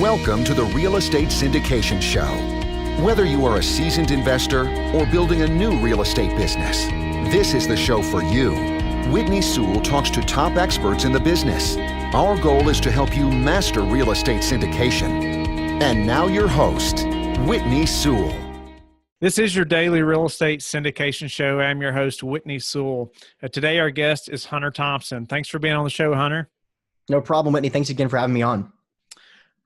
Welcome to the Real Estate Syndication Show. Whether you are a seasoned investor or building a new real estate business, this is the show for you. Whitney Sewell talks to top experts in the business. Our goal is to help you master real estate syndication. And now your host, Whitney Sewell. This is your daily real estate syndication show. I'm your host, Whitney Sewell. Today, our guest is Hunter Thompson. Thanks for being on the show, Hunter. No problem, Whitney. Thanks again for having me on.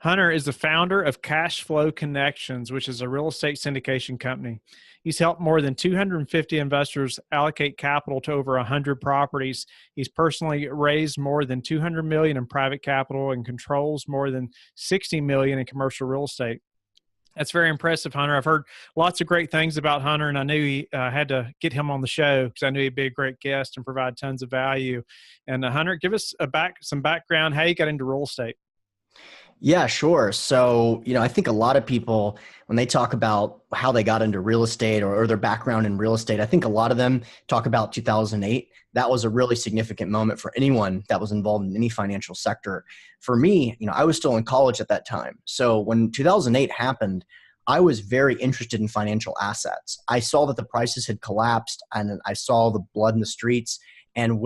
Hunter is the founder of Cash Flow Connections, which is a real estate syndication company. He's helped more than 250 investors allocate capital to over 100 properties. He's personally raised more than $200 million in private capital and controls more than $60 million in commercial real estate. That's very impressive, Hunter. I've heard lots of great things about Hunter, and I knew he had to get him on the show because I knew he'd be a great guest and provide tons of value. And Hunter, give us some background, how you got into real estate. Yeah, sure. So, I think a lot of people, when they talk about how they got into real estate or their background in real estate, I think a lot of them talk about 2008. That was a really significant moment for anyone that was involved in any financial sector. For me, I was still in college at that time. So when 2008 happened, I was very interested in financial assets. I saw that the prices had collapsed and I saw the blood in the streets and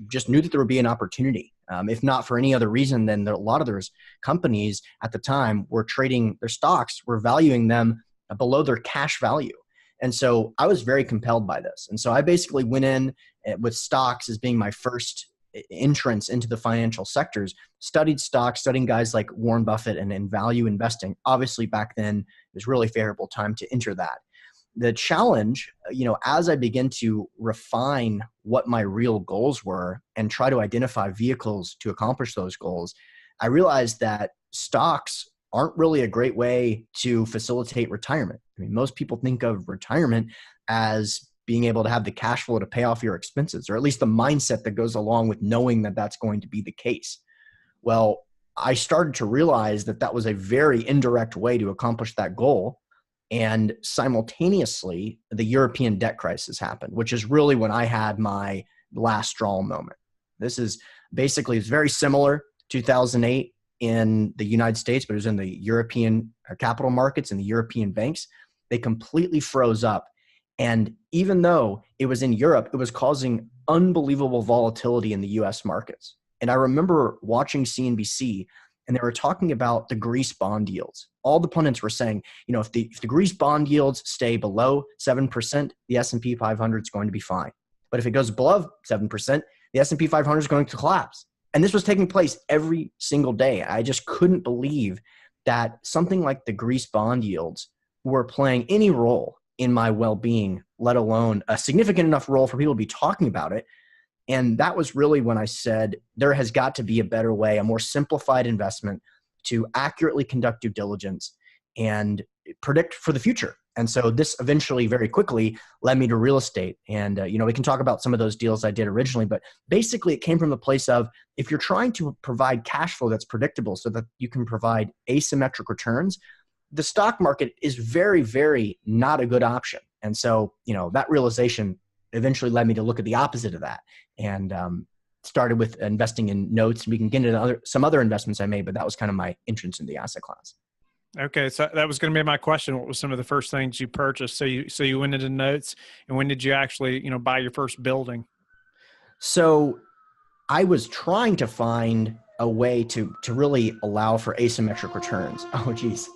just knew that there would be an opportunity. If not for any other reason than a lot of those companies at the time were trading their stocks, were valuing them below their cash value. And so I was very compelled by this. And so I basically went in with stocks as being my first entrance into the financial sectors, studied stocks, studying guys like Warren Buffett and value investing. Obviously back then, it was really favorable time to enter that. The challenge, as I begin to refine what my real goals were and try to identify vehicles to accomplish those goals, I realized that stocks aren't really a great way to facilitate retirement. I mean, most people think of retirement as being able to have the cash flow to pay off your expenses, or at least the mindset that goes along with knowing that that's going to be the case. Well, I started to realize that that was a very indirect way to accomplish that goal. And simultaneously, the European debt crisis happened, which is really when I had my last straw moment. This is basically, it's very similar to 2008 in the United States, but it was in the European capital markets and the European banks. They completely froze up. And even though it was in Europe, it was causing unbelievable volatility in the US markets. And I remember watching CNBC, and they were talking about the Greece bond yields. All the pundits were saying, if the Greece bond yields stay below 7%, the S&P 500 is going to be fine. But if it goes below 7%, the S&P 500 is going to collapse. And this was taking place every single day. I just couldn't believe that something like the Greece bond yields were playing any role in my well-being, let alone a significant enough role for people to be talking about it. And that was really when I said, there has got to be a better way, a more simplified investment to accurately conduct due diligence and predict for the future. And so this eventually very quickly led me to real estate. And, we can talk about some of those deals I did originally, but basically it came from the place of, if you're trying to provide cash flow that's predictable so that you can provide asymmetric returns, the stock market is very, very not a good option. And so, that realization eventually led me to look at the opposite of that and started with investing in notes. We can get into some other investments I made, but that was kind of my entrance in the asset class. Okay, so that was going to be my question. What was some of the first things you purchased? So you went into notes, and when did you actually buy your first building? So I was trying to find a way to really allow for asymmetric returns. Oh, geez.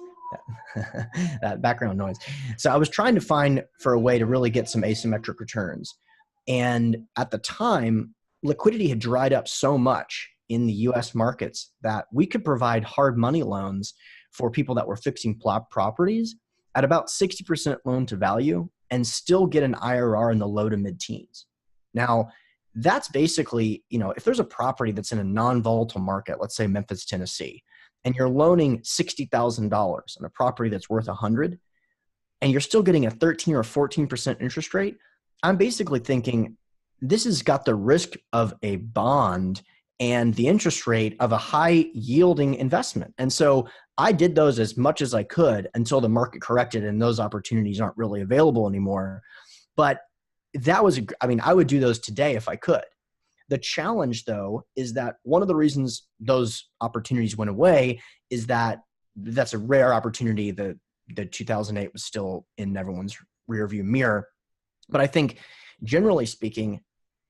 That background noise. So I was trying to find for a way to really get some asymmetric returns. And at the time, liquidity had dried up so much in the US markets that we could provide hard money loans for people that were fixing properties at about 60% loan to value and still get an IRR in the low to mid teens. Now, that's basically, if there's a property that's in a non-volatile market, let's say Memphis, Tennessee, and you're loaning $60,000 on a property that's worth $100,000, and you're still getting a 13 or 14% interest rate, I'm basically thinking this has got the risk of a bond and the interest rate of a high yielding investment. And so I did those as much as I could until the market corrected and those opportunities aren't really available anymore. But that was, I would do those today if I could. The challenge, though, is that one of the reasons those opportunities went away is that that's a rare opportunity. The 2008 was still in everyone's rearview mirror. But I think generally speaking,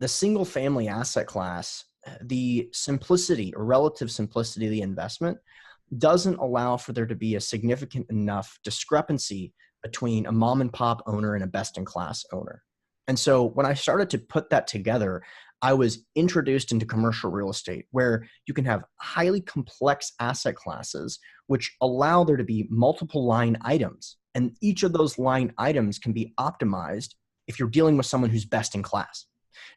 the single family asset class, the simplicity or relative simplicity of the investment doesn't allow for there to be a significant enough discrepancy between a mom and pop owner and a best in class owner. And so when I started to put that together, I was introduced into commercial real estate, where you can have highly complex asset classes, which allow there to be multiple line items. And each of those line items can be optimized if you're dealing with someone who's best in class.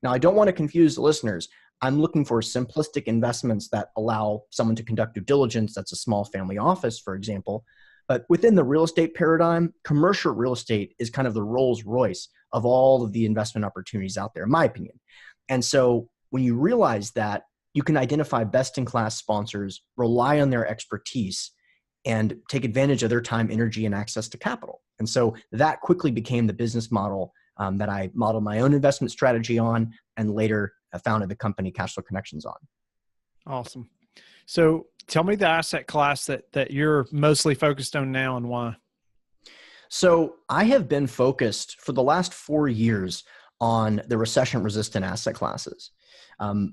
Now, I don't want to confuse the listeners. I'm looking for simplistic investments that allow someone to conduct due diligence. That's a small family office, for example. But within the real estate paradigm, commercial real estate is kind of the Rolls Royce of all of the investment opportunities out there, in my opinion. And so when you realize that, you can identify best-in-class sponsors, rely on their expertise, and take advantage of their time, energy, and access to capital. And so that quickly became the business model that I modeled my own investment strategy on, and later founded the company Cashflow Connections on. Awesome. So tell me the asset class that you're mostly focused on now, and why. So I have been focused for the last 4 years on the recession-resistant asset classes,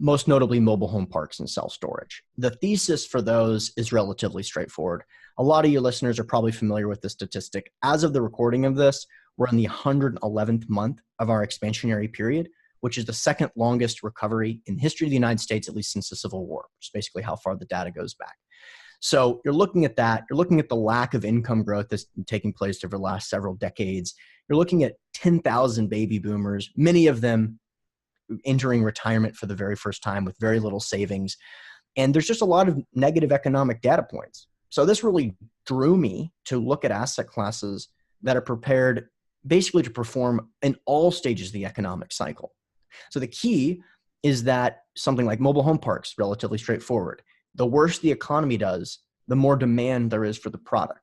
most notably mobile home parks and self-storage. The thesis for those is relatively straightforward. A lot of you listeners are probably familiar with the statistic. As of the recording of this, we're in the 111th month of our expansionary period, which is the second longest recovery in history of the United States, at least since the Civil War, which is basically how far the data goes back. So you're looking at that. You're looking at the lack of income growth that's taking place over the last several decades. You're looking at 10,000 baby boomers, many of them entering retirement for the very first time with very little savings. And there's just a lot of negative economic data points. So this really drew me to look at asset classes that are prepared basically to perform in all stages of the economic cycle. So the key is that something like mobile home parks, relatively straightforward. The worse the economy does, the more demand there is for the product.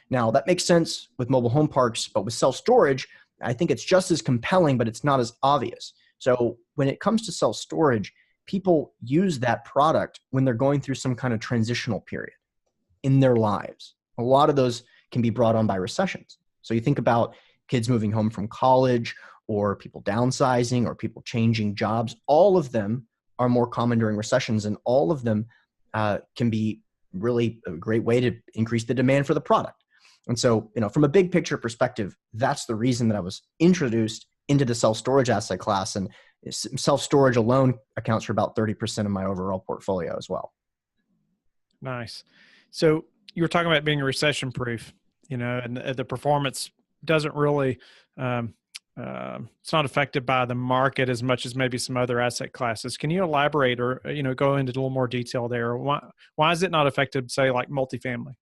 Now, that makes sense with mobile home parks, but with self-storage, I think it's just as compelling, but it's not as obvious. So when it comes to self-storage, people use that product when they're going through some kind of transitional period in their lives. A lot of those can be brought on by recessions. So you think about kids moving home from college, or people downsizing, or people changing jobs. All of them are more common during recessions, and all of them can be really a great way to increase the demand for the product. And so, from a big picture perspective, that's the reason that I was introduced into the self-storage asset class, and self-storage alone accounts for about 30% of my overall portfolio as well. Nice. So you were talking about being recession proof, and the performance doesn't really, it's not affected by the market as much as maybe some other asset classes. Can you elaborate or, go into a little more detail there? Why is it not affected, say, like multifamily?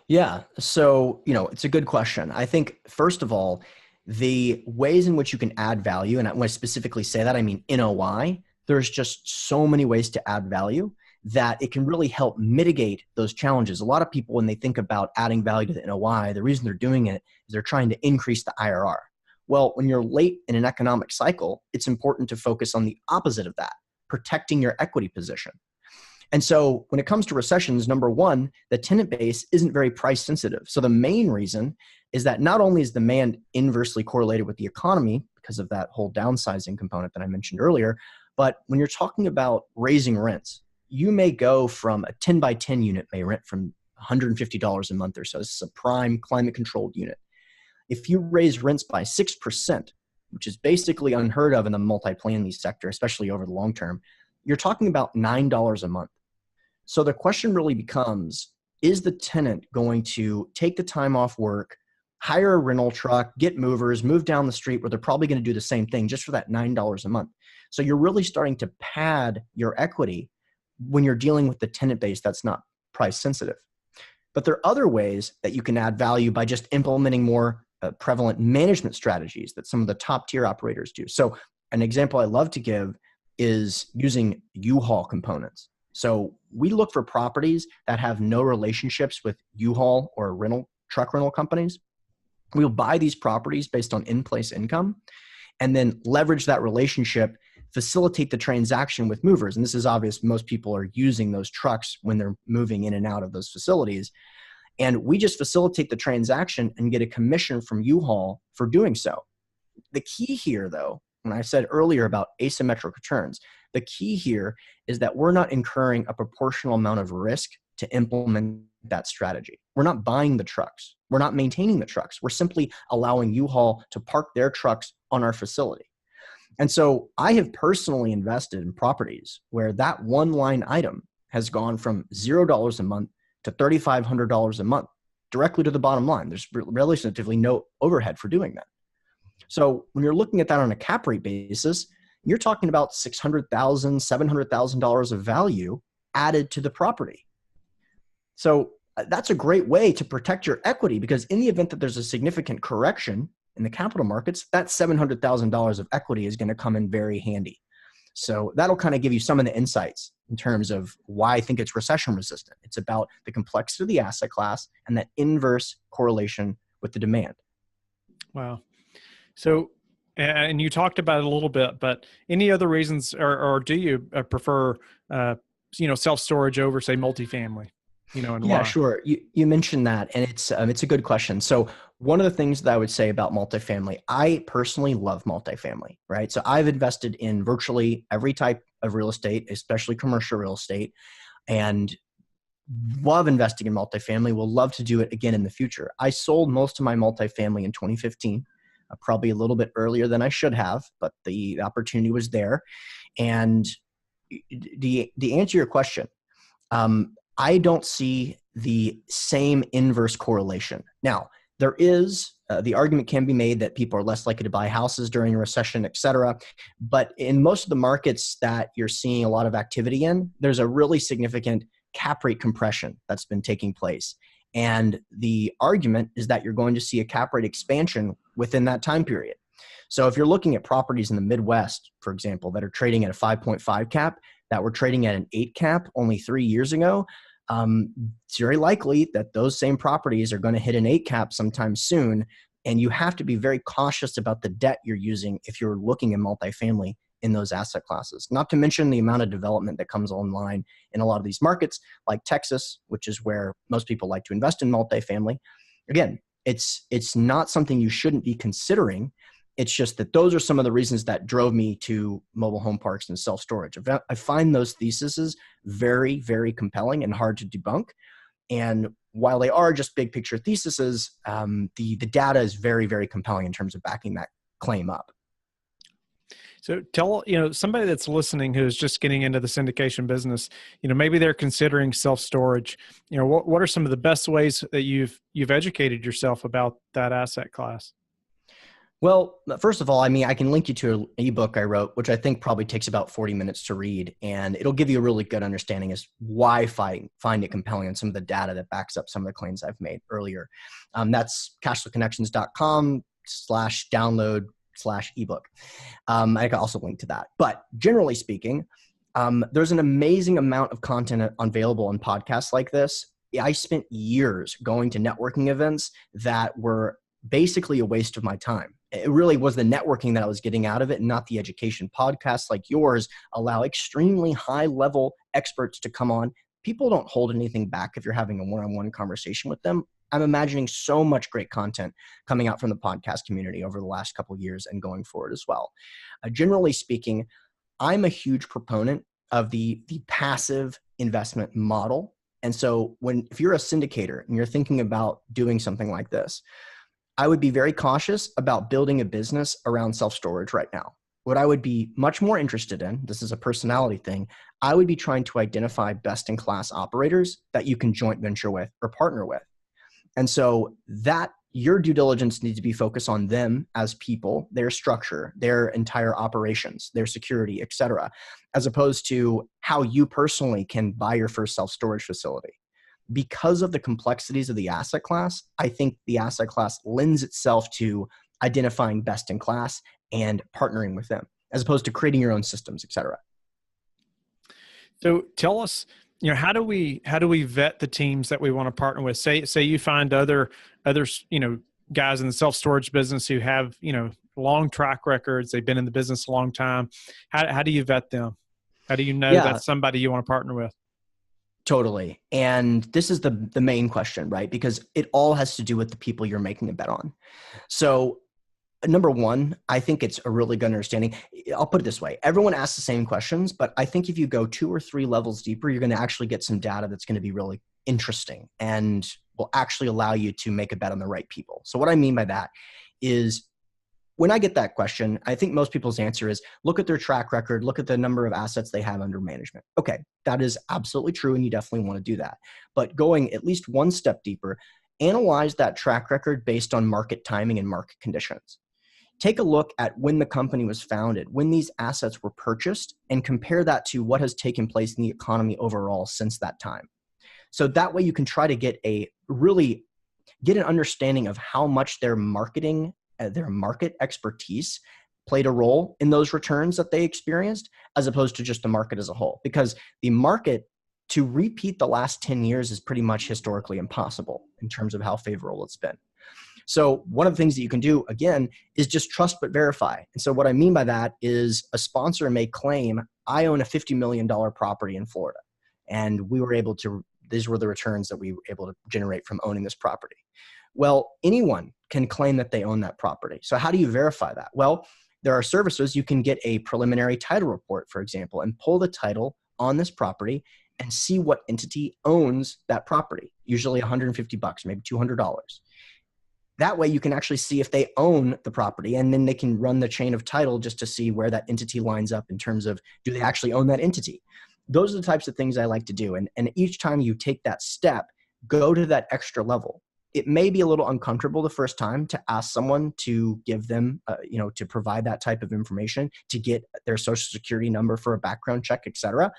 Yeah. So, it's a good question. I think, first of all, the ways in which you can add value, and when I specifically say that, I mean NOI, there's just so many ways to add value that it can really help mitigate those challenges. A lot of people, when they think about adding value to the NOI, the reason they're doing it is they're trying to increase the IRR. Well, when you're late in an economic cycle, it's important to focus on the opposite of that, protecting your equity position. And so when it comes to recessions, number one, the tenant base isn't very price sensitive. So the main reason is that not only is demand inversely correlated with the economy because of that whole downsizing component that I mentioned earlier, but when you're talking about raising rents, you may go from a 10 by 10 unit may rent from $150 a month or so. This is a prime climate controlled unit. If you raise rents by 6%, which is basically unheard of in the multifamily sector, especially over the long term, you're talking about $9 a month. So the question really becomes, is the tenant going to take the time off work, hire a rental truck, get movers, move down the street where they're probably going to do the same thing just for that $9 a month? So you're really starting to pad your equity when you're dealing with the tenant base that's not price sensitive. But there are other ways that you can add value by just implementing more prevalent management strategies that some of the top tier operators do. So an example I love to give is using U-Haul components. So we look for properties that have no relationships with U-Haul or truck rental companies. We'll buy these properties based on in-place income and then leverage that relationship facilitate the transaction with movers. And this is obvious. Most people are using those trucks when they're moving in and out of those facilities. And we just facilitate the transaction and get a commission from U-Haul for doing so. The key here, though, when I said earlier about asymmetric returns, the key here is that we're not incurring a proportional amount of risk to implement that strategy. We're not buying the trucks. We're not maintaining the trucks. We're simply allowing U-Haul to park their trucks on our facility. And so I have personally invested in properties where that one line item has gone from $0 a month to $3,500 a month directly to the bottom line. There's relatively no overhead for doing that. So when you're looking at that on a cap rate basis, you're talking about $600,000, $700,000 of value added to the property. So that's a great way to protect your equity, because in the event that there's a significant correction in the capital markets, that $700,000 of equity is going to come in very handy. So that'll kind of give you some of the insights in terms of why I think it's recession resistant. It's about the complexity of the asset class and that inverse correlation with the demand. Wow. So, and you talked about it a little bit, but any other reasons, or do you prefer, self-storage over, say, multifamily? And yeah, why? sure. You mentioned that, and it's a good question. So one of the things that I would say about multifamily, I personally love multifamily, right? So I've invested in virtually every type of real estate, especially commercial real estate, and love investing in multifamily. Will love to do it again in the future. I sold most of my multifamily in 2015, probably a little bit earlier than I should have, but the opportunity was there. And to answer your question, I don't see the same inverse correlation. Now, there is, the argument can be made that people are less likely to buy houses during a recession, et cetera. But in most of the markets that you're seeing a lot of activity in, there's a really significant cap rate compression that's been taking place. And the argument is that you're going to see a cap rate expansion within that time period. So if you're looking at properties in the Midwest, for example, that are trading at a 5.5 cap, that were trading at an 8 cap only 3 years ago, it's very likely that those same properties are going to hit an 8 cap sometime soon. And you have to be very cautious about the debt you're using if you're looking at multifamily in those asset classes. Not to mention the amount of development that comes online in a lot of these markets, like Texas, which is where most people like to invest in multifamily. Again, it's not something you shouldn't be considering. It's just that those are some of the reasons that drove me to mobile home parks and self-storage. I find those theses very, very compelling and hard to debunk. And while they are just big picture theses, the data is very, very compelling in terms of backing that claim up. So tell, somebody that's listening who's just getting into the syndication business, maybe they're considering self-storage. What are some of the best ways that you've educated yourself about that asset class? Well, first of all, I can link you to an ebook I wrote, which I think probably takes about 40 minutes to read, and it'll give you a really good understanding as why I find it compelling and some of the data that backs up some of the claims I've made earlier. That's cashflowconnections.com/download/ebook. I can also link to that. But generally speaking, there's an amazing amount of content available on podcasts like this. I spent years going to networking events that were basically a waste of my time. It really was the networking that I was getting out of it, not the education. Podcasts like yours allow extremely high-level experts to come on. People don't hold anything back if you're having a one-on-one conversation with them. I'm imagining so much great content coming out from the podcast community over the last couple of years and going forward as well. Generally speaking, I'm a huge proponent of the passive investment model. And so if you're a syndicator and you're thinking about doing something like this, I would be very cautious about building a business around self-storage right now. What I would be much more interested in, this is a personality thing, I would be trying to identify best-in-class operators that you can joint venture with or partner with. And so that your due diligence needs to be focused on them as people, their structure, their entire operations, their security, et cetera, as opposed to how you personally can buy your first self-storage facility. Because of the complexities of the asset class, I think the asset class lends itself to identifying best in class and partnering with them, as opposed to creating your own systems, et cetera. So tell us, how do we vet the teams that we want to partner with? Say you find other guys in the self-storage business who have, long track records. They've been in the business a long time. How do you vet them? How do you know Yeah. that's somebody you want to partner with? Totally. And this is the main question, right? Because it all has to do with the people you're making a bet on. So number one, I think it's a really good understanding. I'll put it this way. Everyone asks the same questions, but I think if you go 2 or 3 levels deeper, you're going to actually get some data that's going to be really interesting and will actually allow you to make a bet on the right people. So what I mean by that is when I get that question, I think most people's answer is look at their track record, look at the number of assets they have under management. Okay, that is absolutely true, and you definitely want to do that. But going at least one step deeper, analyze that track record based on market timing and market conditions. Take a look at when the company was founded, when these assets were purchased, and compare that to what has taken place in the economy overall since that time. So that way you can try to get an understanding of how much their marketing, their market expertise played a role in those returns that they experienced, as opposed to just the market as a whole. Because the market, to repeat the last 10 years is pretty much historically impossible in terms of how favorable it's been. So one of the things that you can do, again, is just trust but verify. And so what I mean by that is a sponsor may claim, I own a $50 million property in Florida, and these were the returns that we were able to generate from owning this property. Well, anyone can claim that they own that property. So how do you verify that? Well, there are services. You can get a preliminary title report, for example, and pull the title on this property and see what entity owns that property, usually $150, maybe $200. That way you can actually see if they own the property, and then they can run the chain of title just to see where that entity lines up in terms of, do they actually own that entity? Those are the types of things I like to do. And each time you take that step, go to that extra level. It may be a little uncomfortable the first time to ask someone to give them, to provide that type of information, to get their social security number for a background check, et cetera.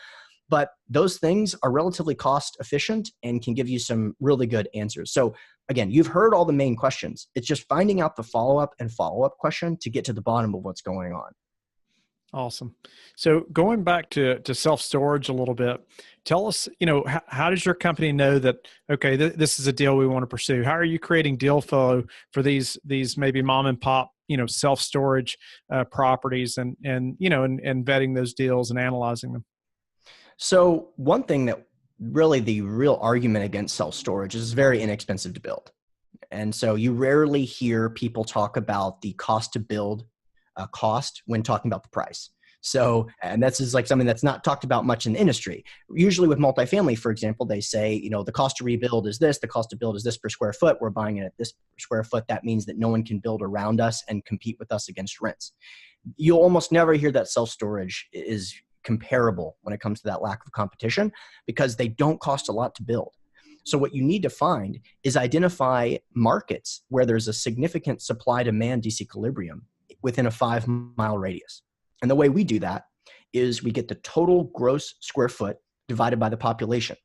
But those things are relatively cost efficient and can give you some really good answers. So again, you've heard all the main questions. It's just finding out the follow-up question to get to the bottom of what's going on. Awesome. So going back to self-storage a little bit, tell us, how does your company know that, okay, this is a deal we want to pursue? How are you creating deal flow for these maybe mom and pop, self-storage properties and vetting those deals and analyzing them? So one thing that really the real argument against self-storage is it's very inexpensive to build. And so you rarely hear people talk about the cost to build cost when talking about the price. So, and that's just like something that's not talked about much in the industry. Usually with multifamily, for example, they say, the cost to rebuild is this, the cost to build is this per square foot. We're buying it at this per square foot. That means that no one can build around us and compete with us against rents. You'll almost never hear that self-storage is comparable when it comes to that lack of competition, because they don't cost a lot to build. So what you need to find is identify markets where there's a significant supply-demand disequilibrium within a 5-mile radius. And the way we do that is we get the total gross square foot divided by the population.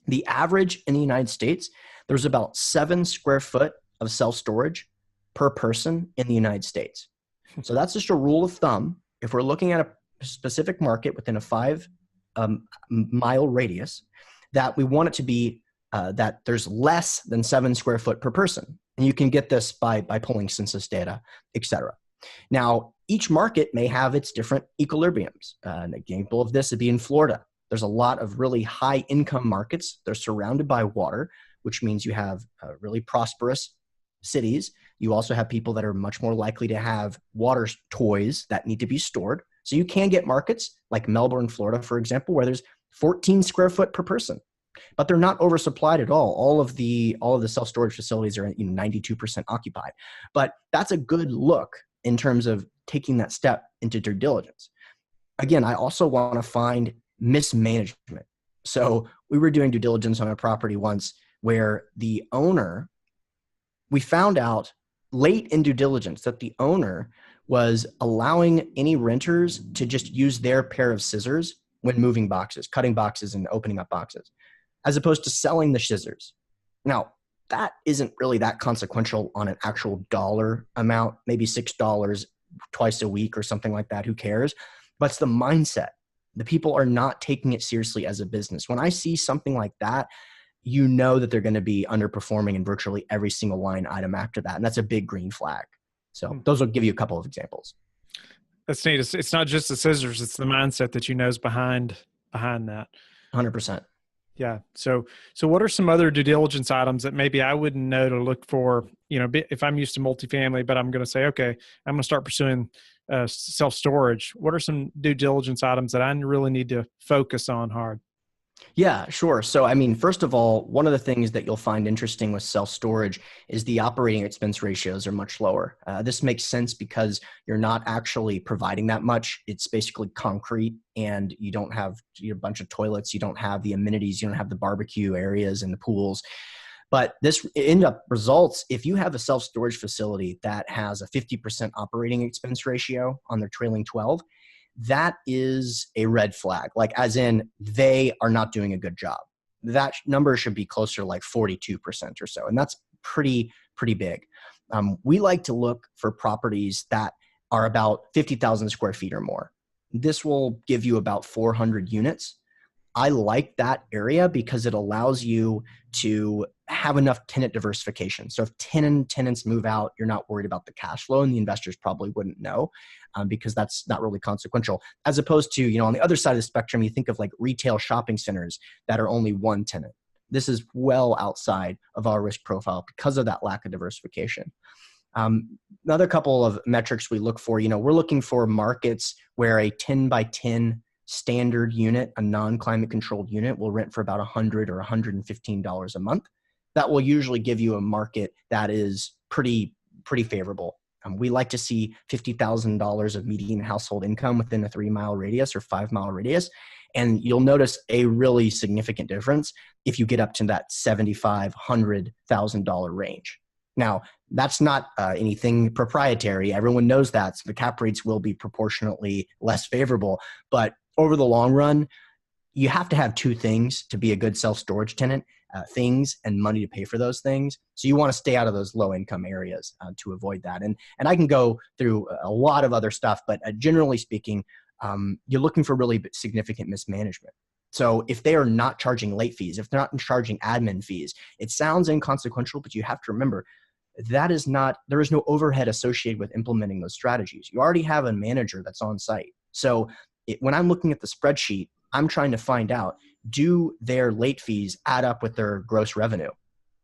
The average in the United States, there's about 7 square foot of self-storage per person in the United States. So that's just a rule of thumb. If we're looking at a specific market within a 5-mile radius, that we want it to be that there's less than 7 square foot per person. And you can get this by pulling census data, et cetera. Now, each market may have its different equilibriums. An example of this would be in Florida. There's a lot of really high income markets. They're surrounded by water, which means you have really prosperous cities. You also have people that are much more likely to have water toys that need to be stored. So you can get markets like Melbourne, Florida, for example, where there's 14 square foot per person, but they're not oversupplied at all. All of the self-storage facilities are 92% occupied. But that's a good look in terms of taking that step into due diligence. Again, I also want to find mismanagement. So we were doing due diligence on a property once where the owner, we found out late in due diligence that the owner was allowing any renters to just use their pair of scissors when moving boxes, cutting boxes and opening up boxes, as opposed to selling the scissors. Now, that isn't really that consequential on an actual dollar amount, maybe $6 twice a week or something like that. Who cares? But it's the mindset. The people are not taking it seriously as a business. When I see something like that, you know that they're going to be underperforming in virtually every single line item after that. And that's a big green flag. So those will give you a couple of examples. That's neat. It's not just the scissors; it's the mindset that you know is behind that. 100%. Yeah. So what are some other due diligence items that maybe I wouldn't know to look for? If I'm used to multifamily, but I'm going to say, okay, I'm going to start pursuing self-storage. What are some due diligence items that I really need to focus on hard? Yeah, sure. So, first of all, one of the things that you'll find interesting with self-storage is the operating expense ratios are much lower. This makes sense because you're not actually providing that much. It's basically concrete, and you don't have a bunch of toilets. You don't have the amenities. You don't have the barbecue areas and the pools. But this end up results, if you have a self-storage facility that has a 50% operating expense ratio on their trailing 12, that is a red flag, like as in they are not doing a good job. That number should be closer to like 42% or so. And that's pretty big. We like to look for properties that are about 50,000 square feet or more. This will give you about 400 units. I like that area because it allows you to have enough tenant diversification. So if tenants move out, you're not worried about the cash flow, and the investors probably wouldn't know because that's not really consequential. As opposed to, on the other side of the spectrum, you think of like retail shopping centers that are only one tenant. This is well outside of our risk profile because of that lack of diversification. Another couple of metrics we look for, we're looking for markets where a 10 by 10 standard unit, a non-climate controlled unit, will rent for about $100 or $115 a month. That will usually give you a market that is pretty favorable. We like to see $50,000 of median household income within a 3-mile radius or 5-mile radius. And you'll notice a really significant difference if you get up to that $75,000, $100,000 range. Now, that's not anything proprietary. Everyone knows that. So the cap rates will be proportionately less favorable. But over the long run, you have to have two things to be a good self-storage tenant, things and money to pay for those things. So you want to stay out of those low-income areas to avoid that. And I can go through a lot of other stuff, but generally speaking, you're looking for really significant mismanagement. So if they are not charging late fees, if they're not charging admin fees, it sounds inconsequential, but you have to remember there is no overhead associated with implementing those strategies. You already have a manager that's on site. So when I'm looking at the spreadsheet, I'm trying to find out, do their late fees add up with their gross revenue?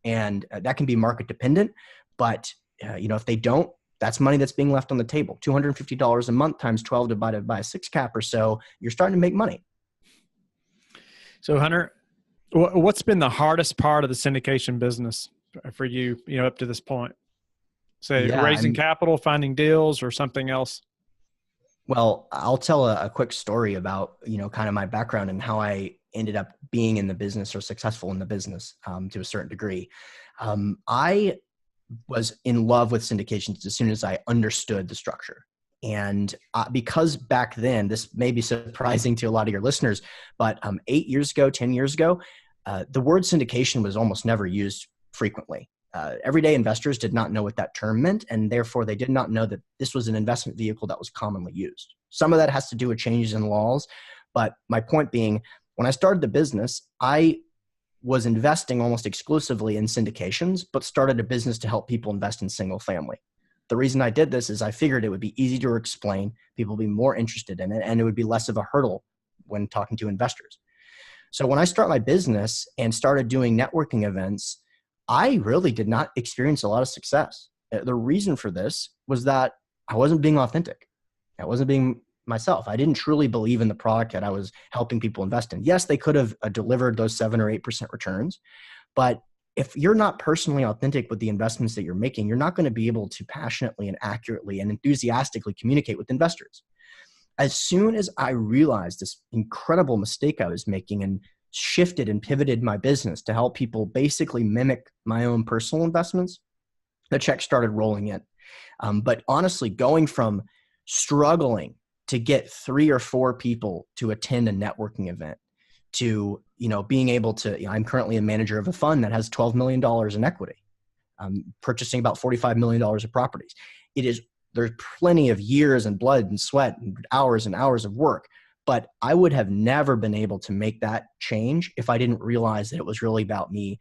And that can be market dependent, but if they don't, that's money that's being left on the table. $250 a month times 12 divided by a 6 cap or so, you're starting to make money. So Hunter, what's been the hardest part of the syndication business for you, up to this point? Say raising capital, finding deals, or something else? Well, I'll tell a quick story about, kind of my background and how I ended up being in the business or successful in the business to a certain degree. I was in love with syndications as soon as I understood the structure. And because back then, this may be surprising to a lot of your listeners, but 8 years ago, 10 years ago, the word syndication was almost never used frequently. Everyday investors did not know what that term meant, and therefore they did not know that this was an investment vehicle that was commonly used. Some of that has to do with changes in laws, but my point being, when I started the business, I was investing almost exclusively in syndications, but started a business to help people invest in single family. The reason I did this is I figured it would be easy to explain, people would be more interested in it, and it would be less of a hurdle when talking to investors. So when I started my business and started doing networking events, I really did not experience a lot of success. The reason for this was that I wasn't being authentic. I wasn't being myself. I didn't truly believe in the product that I was helping people invest in. Yes, they could have delivered those 7 or 8% returns, but if you're not personally authentic with the investments that you're making, you're not going to be able to passionately and accurately and enthusiastically communicate with investors. As soon as I realized this incredible mistake I was making and shifted and pivoted my business to help people basically mimic my own personal investments, the checks started rolling in. But honestly, going from struggling to get 3 or 4 people to attend a networking event to, being able to, I'm currently a manager of a fund that has $12 million in equity, purchasing about $45 million of properties. There's plenty of years and blood and sweat and hours of work. But I would have never been able to make that change if I didn't realize that it was really about me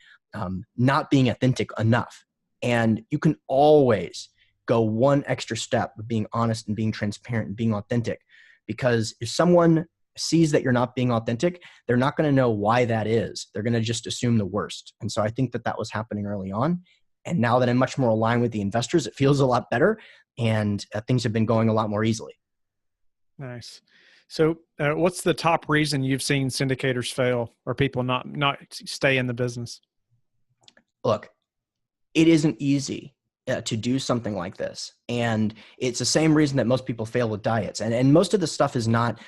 not being authentic enough. And you can always go one extra step of being honest and being transparent and being authentic. Because if someone sees that you're not being authentic, they're not going to know why that is. They're going to just assume the worst. And so I think that was happening early on. And now that I'm much more aligned with the investors, it feels a lot better, and things have been going a lot more easily. Nice. So what's the top reason you've seen syndicators fail or people not stay in the business? Look, it isn't easy to do something like this. And it's the same reason that most people fail with diets. And most of the stuff is not,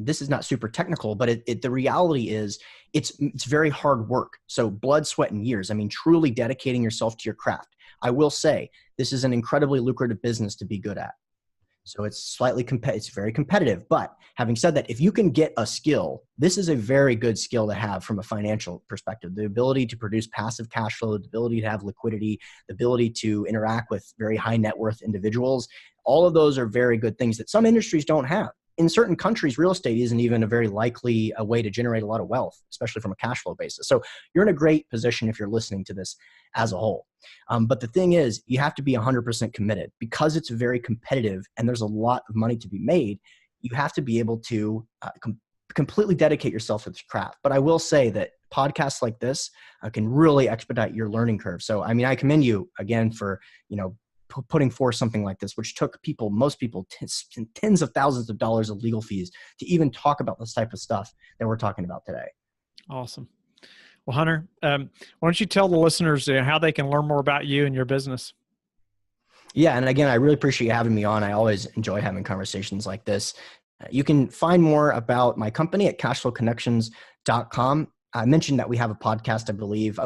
this is not super technical, but the reality is it's very hard work. So blood, sweat, and years. I mean, truly dedicating yourself to your craft. I will say this is an incredibly lucrative business to be good at. So it's it's very competitive. But having said that, if you can get a skill, this is a very good skill to have from a financial perspective. The ability to produce passive cash flow, the ability to have liquidity, the ability to interact with very high net worth individuals. All of those are very good things that some industries don't have. In certain countries, real estate isn't even a very likely way to generate a lot of wealth, especially from a cash flow basis. So you're in a great position if you're listening to this as a whole. But the thing is, you have to be 100% committed because it's very competitive and there's a lot of money to be made. You have to be able to completely dedicate yourself to this craft. But I will say that podcasts like this can really expedite your learning curve. So, I mean, I commend you again for, putting forth something like this, which took most people tens of thousands of dollars of legal fees to even talk about this type of stuff that we're talking about today. Awesome. Well, Hunter, why don't you tell the listeners how they can learn more about you and your business? Yeah. And again, I really appreciate you having me on. I always enjoy having conversations like this. You can find more about my company at cashflowconnections.com. I mentioned that we have a podcast, I believe.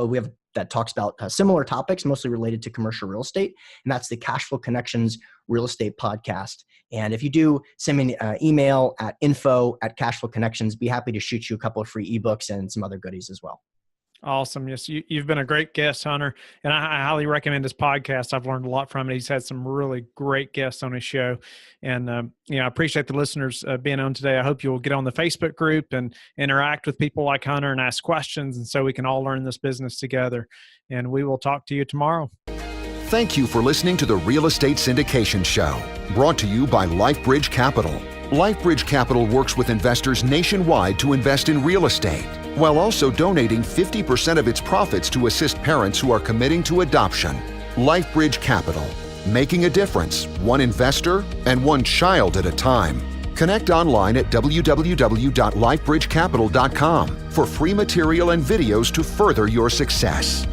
That talks about similar topics, mostly related to commercial real estate. And that's the Cashflow Connections Real Estate Podcast. And if you do send me an email at info@Cashflow Connections, be happy to shoot you a couple of free ebooks and some other goodies as well. Awesome. Yes, you've been a great guest, Hunter, and I highly recommend his podcast. I've learned a lot from it. He's had some really great guests on his show, and I appreciate the listeners being on today. I hope you'll get on the Facebook group and interact with people like Hunter and ask questions, and so we can all learn this business together. And we will talk to you tomorrow. Thank you for listening to the Real Estate Syndication Show, brought to you by Life Bridge Capital. Life Bridge Capital works with investors nationwide to invest in real estate, while also donating 50% of its profits to assist parents who are committing to adoption. Life Bridge Capital, making a difference, one investor and one child at a time. Connect online at www.lifebridgecapital.com for free material and videos to further your success.